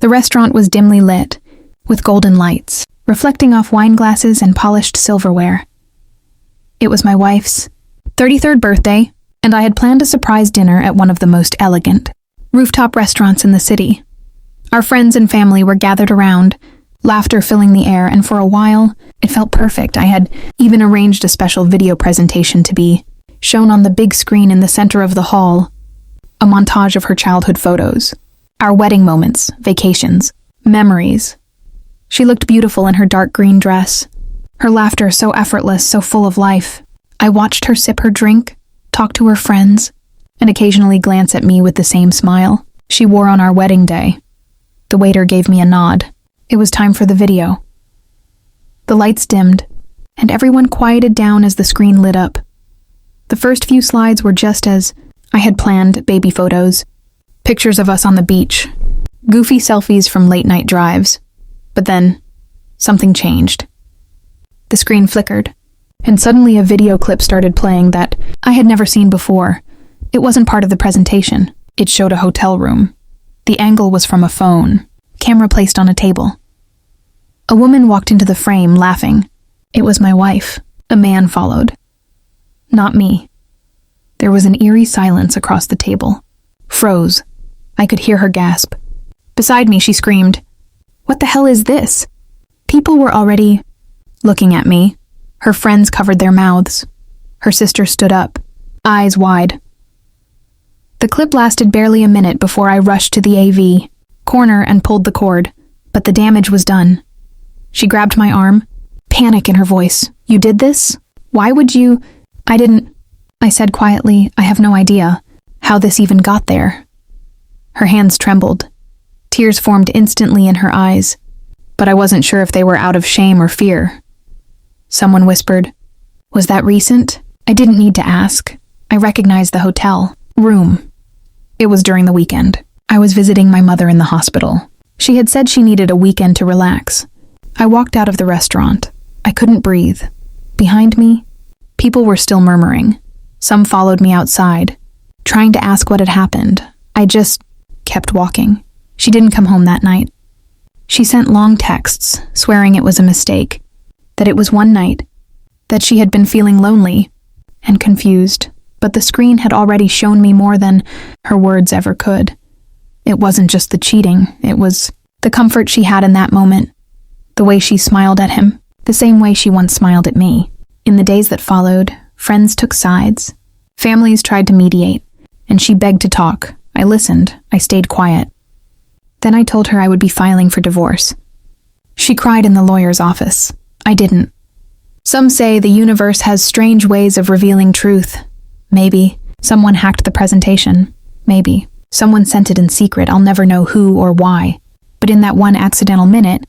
The restaurant was dimly lit, with golden lights, reflecting off wine glasses and polished silverware. It was my wife's 33rd birthday, and I had planned a surprise dinner at one of the most elegant rooftop restaurants in the city. Our friends and family were gathered around, laughter filling the air, and for a while, it felt perfect. I had even arranged a special video presentation to be shown on the big screen in the center of the hall, a montage of her childhood photos, our wedding moments, vacations, memories. She looked beautiful in her dark green dress, her laughter so effortless, so full of life. I watched her sip her drink, talk to her friends, and occasionally glance at me with the same smile she wore on our wedding day. The waiter gave me a nod. It was time for the video. The lights dimmed, and everyone quieted down as the screen lit up. The first few slides were just as I had planned: baby photos, pictures of us on the beach, goofy selfies from late-night drives. But then, something changed. The screen flickered, and suddenly a video clip started playing that I had never seen before. It wasn't part of the presentation. It showed a hotel room. The angle was from a phone, camera placed on a table. A woman walked into the frame, laughing. It was my wife. A man followed. Not me. There was an eerie silence across the table. Froze. I could hear her gasp. Beside me, she screamed, "What the hell is this?" People were already looking at me. Her friends covered their mouths. Her sister stood up, eyes wide. The clip lasted barely a minute before I rushed to the AV corner and pulled the cord, but the damage was done. She grabbed my arm, panic in her voice. "You did this? Why would you?" "I didn't," I said quietly. "I have no idea how this even got there." Her hands trembled. Tears formed instantly in her eyes, but I wasn't sure if they were out of shame or fear. Someone whispered, "Was that recent?" I didn't need to ask. I recognized the hotel room. It was during the weekend. I was visiting my mother in the hospital. She had said she needed a weekend to relax. I walked out of the restaurant. I couldn't breathe. Behind me, people were still murmuring. Some followed me outside, trying to ask what had happened. I just kept walking. She didn't come home that night. She sent long texts, swearing it was a mistake, that it was one night, that she had been feeling lonely and confused, but the screen had already shown me more than her words ever could. It wasn't just the cheating, it was the comfort she had in that moment, the way she smiled at him, the same way she once smiled at me. In the days that followed, friends took sides, families tried to mediate, and she begged to talk. I listened, I stayed quiet. Then I told her I would be filing for divorce. She cried in the lawyer's office. I didn't. Some say the universe has strange ways of revealing truth. Maybe someone hacked the presentation. Maybe someone sent it in secret. I'll never know who or why. But in that one accidental minute,